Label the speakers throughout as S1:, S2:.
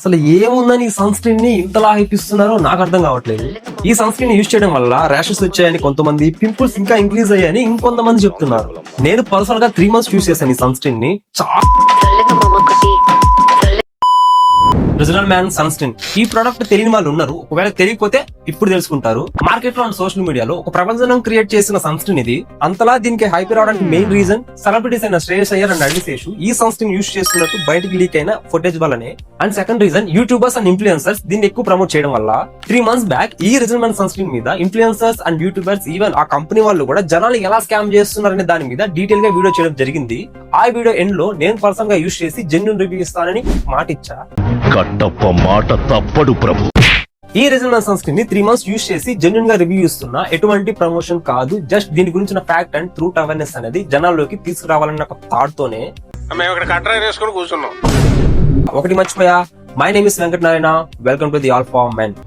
S1: అసలు ఏముందని ఈ సన్ స్క్రీన్ ని ఇంతలా హైపిస్తున్నారో నాకు అర్థం కావట్లేదు. ఈ సన్ స్క్రీన్ యూజ్ చేయడం వల్ల ర్యాషెస్ వచ్చాయని కొంతమంది, పింపుల్స్ ఇంకా ఇంక్రీజ్ అయ్యాయని ఇంకొంతమంది చెప్తున్నారు. నేను పర్సనల్ గా 3 months యూజ్ చేశాను ఈ సన్ స్క్రీన్ ని. Original man sun screen. ఈ ప్రొడక్ట్ తెలియని వాళ్ళు ఉన్నారు, ఒకవేళ తెలియకపోతే ఇప్పుడు తెలుసుకుంటారు. మార్కెట్ లో అండ్ సోషల్ మీడియాలో ఒక ప్రపంచం క్రియేట్ చేసిన సన్ స్క్రీన్ ఇది. అంతలా దీనికి హైప్ రావడానికి మెయిన్ రీజన్ సెలబ్రిటీస్ అయిన శ్రేయస్ అయ్యర్ అండ్ అడిశేషు ఈ సన్ స్క్రీన్ యూజ్ చేస్తున్నట్టు బయటికి లీక్ అయిన ఫుటేజ్ వల్లనే. And second reason YouTubers and influencers దీన్ని ఎక్కువ ప్రమోట్ చేయడం వల్ల. 3 months బ్యాక్ ఈ ఒరిజినల్ మ్యాన్ సన్ స్క్రీన్ మీద ఇన్ఫ్లుయెన్సర్స్ అండ్ యూట్యూబర్స్, ఈవెన్ ఆ కంపెనీ వాళ్ళు కూడా జనాలు ఎలా స్కామ్ చేస్తున్నారనే దాని మీద డీటెయిల్ గా వీడియో చేయడం జరిగింది. ఆ వీడియో ఎండ్ లో నేను పర్సనల్ గా యూజ్ చేసి జెన్యూన్ రివ్యూ ఇస్తానని మాట ఇచ్చా.
S2: కట్టప్ప మాట తప్పడు ప్రభు.
S1: ఈ ఒరిజినల్ సన్ స్క్రీన్ ని 3 months యూజ్ చేసి జెన్యూన్ గా రివ్యూ ఇస్తున్నా. ఎటువంటి ప్రమోషన్ కాదు, జస్ట్ దీని గురించిన ఫ్యాక్ట్ అండ్ ట్రూత్ అవేర్నెస్ అనేది జనాల్లోకి తీసుకురావాలన్న ఒక థాట్ తోనే కూర్చున్నాం. ఒకటి మర్చిపోయా, my name is Venkatanarayana, welcome to the alpha men.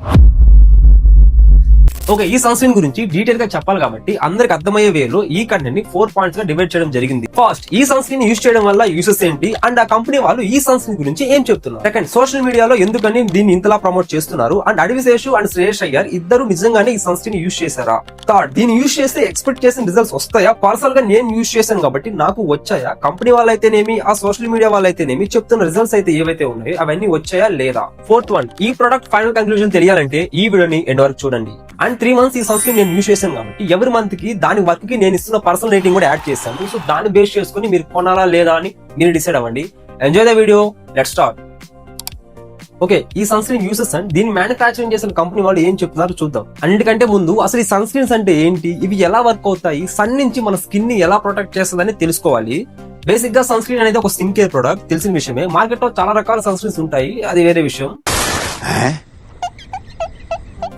S1: Okay, ఈ సన్ స్క్రీన్ గురించి డీటెయిల్ గా చెప్పాలి కాబట్టి అందరికి అర్థమయ్యే వేలో ఈ కంటెంట్ ని 4 points గా డివైడ్ చేయడం జరిగింది. ఫస్ట్, ఈ సన్ స్క్రీన్ యూజ్ చేయడం వల్ల యూసెస్ ఏంటి అండ్ ఆ కంపెనీ వాళ్ళు ఈ సన్ స్క్రీన్ గురించి ఏం చెప్తున్నారు. సెకండ్, సోషల్ మీడియాలో ఎందుకని దీన్ని ఇంతలా ప్రమోట్ చేస్తున్నారు అండ్ అడిశేషు అండ్ శ్రేయస్ అయ్యర్ ఇద్దరు నిజంగానే ఈ సన్ స్క్రీన్ యూజ్ చేశారా. థర్డ్, దీన్ని యూజ్ చేస్తే ఎక్స్పెక్ట్ చేసిన రిజల్ట్స్ వస్తాయా, పర్సనల్ గా నేను యూజ్ చేశాను కాబట్టి నాకు వచ్చాయా, కంపెనీ వాళ్ళైతేనేమి ఆ సోషల్ మీడియా వాళ్ళైతేనేమి చెప్తున్న రిజల్ట్స్ అయితే ఏవైతే ఉన్నాయో అవన్నీ వచ్చాయా లేదా. ఫోర్త్ వన్, ఈ ప్రొడక్ట్ ఫైనల్ కంక్లూజన్ తెలియాలంటే ఈ వీడియోని ఎండ్ వరకు చూడండి. అండ్ 3 months ఈ సన్ స్క్రీన్ నేను యూజ్ చేశాను కాబట్టి ఎవరి మంత్ కి దాని వర్క్ కి నేను ఇస్తున్న పర్సనల్ రేటింగ్ కూడా యాడ్ చేశాను. సో దాన్ని బేస్ చేసుకుని మీరు కొనాలా లేదా అని మీరు డిసైడ్ అవ్వండి. Enjoy the video, let's start. Okay, ఈ సన్ స్క్రీన్ యూసెస్ అండ్ దీన్ని మ్యానుఫ్యాక్చరింగ్ చేసిన కంపెనీ వాళ్ళు ఏం చెప్తున్నారో చూద్దాం. అన్నిటికంటే ముందు అసలు ఈ సన్ స్క్రీన్స్ అంటే ఏంటి, ఇవి ఎలా వర్క్ అవుతాయి, సన్ నుంచి మన స్కిన్ ని ఎలా ప్రొటెక్ట్ చేస్తుందని తెలుసుకోవాలి. బేసిక్ గా సన్ స్క్రీన్ అనేది ఒక స్కిన్ కేర్ ప్రొడక్ట్, తెలిసిన విషయమే. మార్కెట్ లో చాలా రకాల సన్ స్క్రీన్స్ ఉంటాయి, అది వేరే విషయం.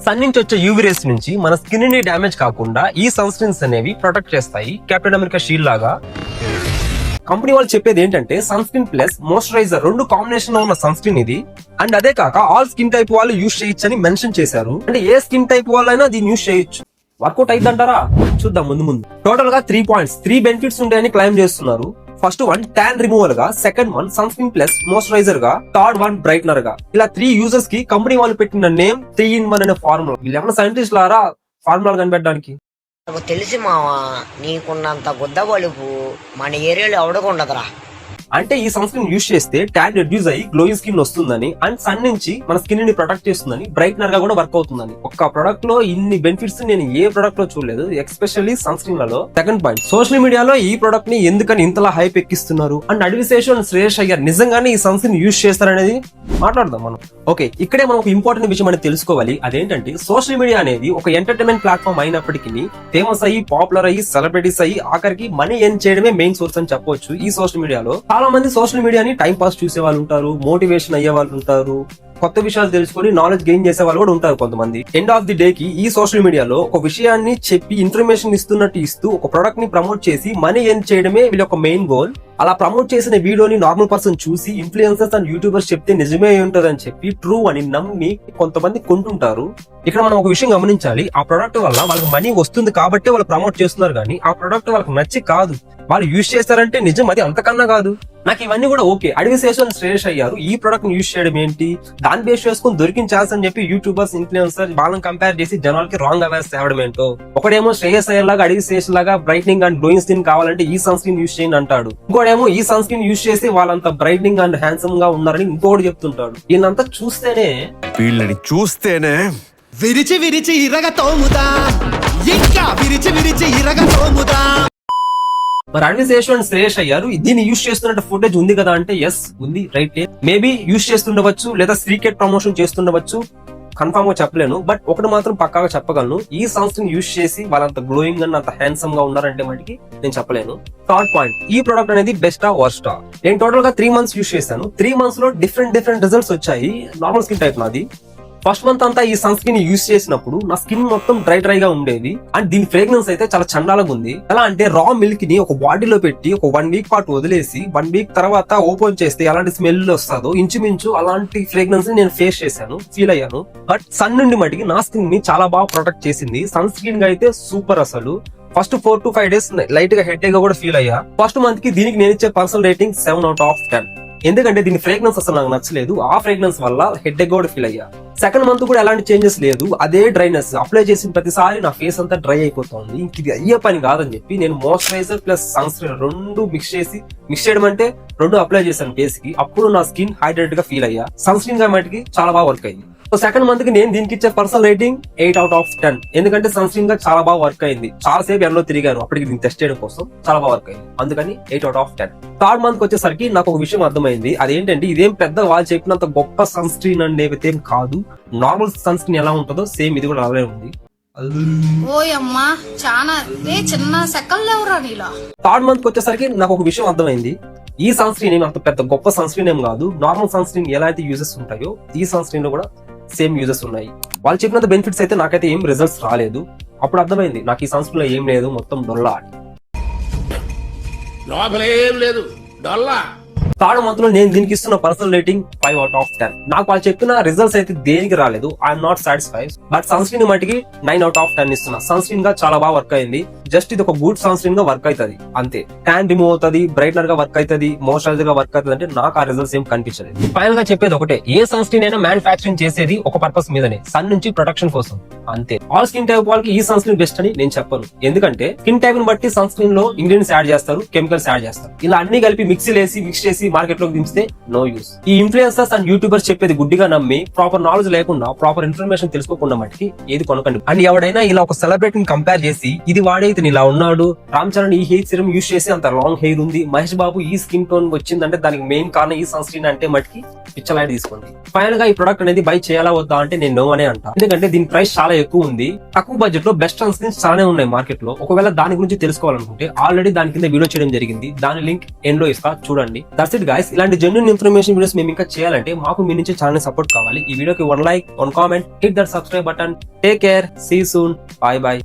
S1: సన్ నుంచి వచ్చే యూవీ రేస్ నుంచి మన స్కిన్ ని డ్యామేజ్ కాకుండా ఈ సన్ స్క్రీన్స్ అనేవి ప్రొటెక్ట్ చేస్తాయి, కెప్టెన్ అమెరికా షీల్డ్ లాగా. కంపెనీ వాళ్ళు చెప్పేది ఏంటంటే sun screen plus moisturiser 2 combination లో ఉన్న సన్ స్క్రీన్ ఇది. అండ్ అదే కాక ఆల్ స్కిన్ టైప్ వాళ్ళు యూజ్ చేయొచ్చు అని మెన్షన్ చేశారు. అంటే ఏ స్కిన్ టైప్ వాళ్ళైనా దీన్ని యూజ్ చేయొచ్చు. వర్కౌట్ అయిద్దంటారా, చూద్దాం ముందు ముందు. టోటల్ గా 3 points, 3 benefits ఉంటాయని క్లైమ్ చేస్తున్నారు. ఫస్ట్ వన్ ట్యాన్ రిమూవల్ గా, second one sun screen plus moisturiser గా, థర్డ్ వన్ బ్రైట్నర్ గా. ఇలా 3 యూజర్స్ కి కంపెనీ వాళ్ళు పెట్టిన నేమ్ 3-in-1 అనే ఫార్ములా. వీళ్ళేమన్నా సైంటిస్ట్ లారా ఫార్ములా కనిపెట్టడానికి.
S3: తెలిసి మావా, నీకున్నంత గుద్ద బలుపు మన ఏరియాలో ఎవడకుండదురా.
S1: అంటే ఈ సన్ స్క్రీన్ యూజ్ చేస్తే ట్యాన్ రెడ్యూస్ అయ్యి గ్లోయింగ్ స్కిన్ వస్తుందని అండ్ సన్ నుంచి మన స్కిన్ ని ప్రొటెక్ట్ చేస్తుందని, బ్రైట్నర్ గా కూడా వర్క్ అవుతుందని. ఒక్క ప్రొడక్ట్ లో ఇన్ని బెనిఫిట్స్ నేను ఏ ప్రొడక్ట్ లో చూడలేదు, ఎస్పెషల్లీ సన్ స్క్రీన్ లలో. సెకండ్ పాయింట్, సోషల్ మీడియాలో ఈ ప్రొడక్ట్ ని ఎందుకని ఇంతలా హైప్ ఎక్కిస్తున్నారు అండ్ అడిశేషు అండ్ శ్రేయస్ అయ్యర్ నిజంగానే ఈ సన్ స్క్రీన్ యూజ్ చేస్తారనేది మాట్లాడదాం మనం. ఓకే, ఇక్కడే మనం ఒక ఇంపార్టెంట్ విషయం అనేది తెలుసుకోవాలి. అదేంటంటే సోషల్ మీడియా అనేది ఒక ఎంటర్టైన్మెంట్ ప్లాట్ఫామ్ అయినప్పటికీ ఫేమస్ అయ్యి, పాపులర్ అయ్యి, సెలబ్రిటీస్ అయ్యి, ఆఖరికి మనీ ఎర్న్ చేయడమే మెయిన్ సోర్స్ అని చెప్పొచ్చు ఈ సోషల్ మీడియాలో. చాలా మంది సోషల్ మీడియాని టైం పాస్ చూసే వాళ్ళు ఉంటారు, మోటివేషన్ అయ్యే వాళ్ళు ఉంటారు, కొత్త విషయాలు తెలుసుకొని నాలెడ్జ్ గెయిన్ చేసే వాళ్ళు కూడా ఉంటారు కొంతమంది. ఎండ్ ఆఫ్ ది డే కి ఈ సోషల్ మీడియాలో ఒక విషయాన్ని చెప్పి ఇన్ఫర్మేషన్ ఇస్తున్నట్టు ఇస్తూ ఒక ప్రొడక్ట్ ని ప్రమోట్ చేసి మనీ ఎర్న్ చేయడమే వీళ్ళ ఒక మెయిన్ గోల్. అలా ప్రమోట్ చేసిన వీడియోని నార్మల్ పర్సన్ చూసి ఇన్ఫ్లుయెన్సర్స్ అండ్ యూట్యూబర్స్ చెప్తే నిజమే ఉంటదని చెప్పి ట్రూ అని నమ్మి కొంతమంది కొంటుంటారు. ఇక్కడ మనం ఒక విషయం గమనించాలి, ఆ ప్రొడక్ట్ వల్ల వాళ్ళకి మనీ వస్తుంది కాబట్టి వాళ్ళు ప్రమోట్ చేస్తున్నారు కానీ ఆ ప్రొడక్ట్ వాళ్ళకి నచ్చి కాదు. వాళ్ళు యూజ్ చేస్తారంటే నిజం, అది అంతకన్నా కాదు. నాకు ఇవన్నీ కూడా ఓకే. అడిశేషు అండ్ శ్రేయస్ అయ్యారు ఈ ప్రొడక్ట్ ని యూజ్ చేయడం ఏంటి, దాని బేస్ చేసుకుని దొరికిన ఛాన్స్ అని చెప్పి యూట్యూబర్స్, ఇన్ఫ్లుయెన్సర్ వాళ్ళని కంపేర్ చేసి జనాలకి రాంగ్ అవేర్స్ తేవడం ఏంటో. ఒకడేమో శ్రేయస్ అయ్యర్ లాగా, అడిశేషు లాగా బ్రైట్నింగ్ అండ్ గ్లోయింగ్ స్కిన్ కావాలంటే ఈ సన్ స్క్రీన్ యూజ్ చేయండి అంటాడు. ఇంకోడేమో ఈ సన్ స్క్రీన్ యూజ్ చేసి వాళ్ళంతా బ్రైట్నింగ్ అండ్ హ్యాండ్సమ్ గా ఉన్నారని ఇంకోటి చెప్తుంటాడు. వీళ్ళంతా చూస్తేనే
S4: విరిచి విరిచి ఇరగ తోముదా, ఇంకా విరిచి విరిచి ఇరగ తోముదా.
S1: మరి అడిశేషు అండ్ శ్రేయస్ అయ్యారు దీన్ని యూజ్ చేస్తున్నట్టు ఫుటేజ్ ఉంది కదా అంటే ఎస్ ఉంది, రైట్. మేబీ యూజ్ చేస్తుండవచ్చు లేదా సీక్రెట్ ప్రమోషన్ చేస్తుండవచ్చు, కన్ఫర్మ్ గా చెప్పలేను. బట్ ఒకటి మాత్రం పక్కాగా చెప్పగలను, ఈ సన్ స్క్రీన్ యూజ్ చేసి వాళ్ళంత గ్లోయింగ్ అండ్ అంత హ్యాండ్సమ్ గా ఉన్నారంటే మటుకి నేను చెప్పలేను. థర్డ్ పాయింట్, ఈ ప్రొడక్ట్ అనేది బెస్టా వర్స్టా. నేను టోటల్ గా 3 months యూజ్ చేశాను. 3 months లో డిఫరెంట్ రిజల్ట్స్ వచ్చాయి. నార్మల్ స్కిన్ టైప్ నాది. ఫస్ట్ మంత్ అంతా ఈ సన్ స్క్రీన్ యూజ్ చేసినప్పుడు నా స్కిన్ మొత్తం డ్రైగా ఉండేది అండ్ దీని ఫ్రేగ్రెన్స్ అయితే చాలా చండాలంగా ఉంది. ఎలా అంటే రా మిల్క్ ని ఒక బాటిల్లో పెట్టి ఒక 1 week పాటు వదిలేసి 1 week తర్వాత ఓపెన్ చేస్తే ఎలాంటి స్మెల్ వస్తుందో ఇంచుమించు అలాంటి ఫ్రేగ్రెన్స్ నేను ఫేస్ చేశాను, ఫీల్ అయ్యాను. బట్ సన్ నుండి మటుకి నా స్కిన్ ని చాలా బాగా ప్రొటెక్ట్ చేసింది. సన్ స్క్రీన్ గా అయితే సూపర్. అసలు ఫస్ట్ 4 to 5 days లైట్ గా హెడ్ గా కూడా ఫీల్ అయ్యా. ఫస్ట్ మంత్ కి దీనికి నేను ఇచ్చే పర్సనల్ రేటింగ్ 7 out of 10. ఎందుకంటే దీని ఫ్రేగ్రెన్స్ అసలు నాకు నచ్చలేదు. ఆ ఫ్రేగ్రెన్స్ వల్ల హెడ్ ఎగ్ కూడా ఫీల్ అయ్యా. సెకండ్ మంత్ కూడా ఎలాంటి చేంజెస్ లేదు, అదే డ్రైనెస్. అప్లై చేసిన ప్రతిసారి నా ఫేస్ అంతా డ్రై అయిపోతుంది. ఇంక ఇది అయ్యే పని కాదని చెప్పి నేను మాయిశ్చరైజర్ ప్లస్ సన్ స్క్రీన్ రెండు మిక్స్ చేయడం అంటే రెండు అప్లై చేశాను ఫేస్ కి. అప్పుడు నా స్కిన్ హైడ్రేట్ గా ఫీల్ అయ్యా. సన్ స్క్రీన్ గా మటుకి చాలా బాగా వర్క్ అయింది. సో సెకండ్ మంత్ కి నేను దీనికి ఇచ్చే పర్సనల్ రేటింగ్ 8/10. ఎందుకంటే సన్ స్క్రీన్ గా చాలా బాగా వర్క్ అయింది. చాలా సేపు ఎండలో తిరిగాను అప్పటికి దీన్ని టెస్ట్ చేయడం కోసం, చాలా బాగా వర్క్ అయింది. అందుకని 8/10. థర్డ్ మంత్ కి వచ్చేసరికి నాకు ఒక విషయం అర్థమైంది. అదేంటంటే ఇదేం పెద్ద వాళ్ళు చెప్పినంత గొప్ప సన్ స్క్రీన్ అనేవి కాదు. నార్మల్ సన్ స్క్రీన్ ఎలా ఉంటుందో సేమ్ ఇది కూడా అలాగే ఉంది.
S5: ఓయమ్మా చాలా చిన్న సెకల్లో ఎవరా నీలా.
S1: థర్డ్ మంత్ కి వచ్చేసరికి నాకు ఒక విషయం అర్థమైంది. ఈ సన్ స్క్రీన్ ఏమి అంత పెద్ద గొప్ప సన్ స్క్రీన్ ఏం కాదు. నార్మల్ సన్ స్క్రీన్ ఎలా అయితే యూజెస్ ఉంటాయో ఈ సన్ స్క్రీన్ లో కూడా సేమ్ యూజెస్ ఉన్నాయి. వాళ్ళు చెప్పినంత బెనిఫిట్స్ అయితే నాకైతే ఏం రిజల్ట్స్ రాలేదు. అప్పుడు అర్థమైంది నాకు ఈ సన్ స్క్రీన్ లో ఏం లేదు, మొత్తం డొల్లా.
S6: లోపలేం లేదు, డొల్లా.
S1: థర్డ్ మంత్ లో నేను దీనికి ఇస్తున్న పర్సనల్ రేటింగ్ 5/10. నాకు వాళ్ళు చెప్పిన రిజల్ట్స్ అయితే దేనికి రాలేదు. I'm not satisfied. But sun screen మట్టికి 9/10 ఇస్తున్నా. సన్ స్క్రీన్ గా చాలా బాగా వర్క్ అయింది. జస్ట్ ఇది ఒక గుడ్ సన్ స్క్రీన్ గా వర్క్ అవుతుంది అంతే. ట్యాన్ రిమూవ్ అవుతుంది, బ్రైట్నర్ గా వర్క్ అవుతుంది, మాయిశ్చరైజర్ గా వర్క్ అవుతుంది. అంటే నాకు ఆ రిజల్ట్స్ ఏం కనిపించలేదు. ఫైనల్ గా చెప్పేది ఒకటే, ఏ సన్ స్క్రీన్ అయినా మ్యానుఫాక్చరింగ్ చేసేది ఒక పర్పస్ మీదనే, సన్ నుంచి ప్రొటెక్షన్ కోసం అంతే. ఆల్ స్కిన్ టైప్ వాళ్ళకి ఈ సన్ స్క్రీన్ బెస్ట్ అని నేను చెప్పను. ఎందుకంటే స్కిన్ టైప్ ని బట్టి సన్ స్క్రీన్ లో ఇంగ్రీడియంట్స్ యాడ్ చేస్తారు, కెమికల్స్ యాడ్ చేస్తారు. ఇలా అన్ని కలిపి మిక్స్ చేసి మార్కెట్ లోకి దించితే నో యూస్. ఈ ఇన్ఫ్లుయెన్సర్స్ అండ్ యూట్యూబర్స్ చెప్పేది గుడ్డిగా నమ్మి ప్రాపర్ నాలెడ్జ్ లేకుండా, ప్రాపర్ ఇన్ఫర్మేషన్ తెలుసుకోకుండా మట్టికి ఏది కొనకండి. అండ్ ఎవడైనా ఇలా ఒక సెలబ్రిటీని కంపేర్ చేసి ఇది వాడే ఇతను ఇలా ఉన్నాడు, రామ్ చరణ్ ఈ హెయిర్ సిరమ్ యూస్ చేసి అంత లాంగ్ హెయిర్ ఉంది, మహేష్ బాబు ఈ స్కిన్ టోన్ వచ్చిందంటే దానికి మెయిన్ కారణం ఈ సన్ స్క్రీన్ అంటే మట్టికి పిచ్చలైట్ తీసుకోండి. ఫైనల్ గా ఈ ప్రొడక్ట్ అనేది బై చేయాలా వద్దా అంటే నేను నో అనే అంటా. ఎందుకంటే దీని ప్రైస్ చాలా ఎక్కువ ఉంది. తక్కువ బడ్జెట్ లో బెస్ట్ సన్ స్క్రీన్స్ చాలానే ఉన్నాయి మార్కెట్ లో. ఒకవేళ దాని గురించి తెలుసుకోవాలనుకుంటే ఆల్రెడీ దాని కింద వీడియో చేయడం జరిగింది. దాని లింక్ ఎండ్ లో ఇస్తా, చూడండి. That's it guys. ఇలాంటి జెన్యూన్ ఇన్ఫర్మేషన్ వీడియోస్ మేము ఇంకా చేయాలంటే మాకు మీ నుంచి ఛానల్ సపోర్ట్ కావాలి. ఈ వీడియోకి 1 like, 1 comment, hit that subscribe button. Take care, see soon, bye by.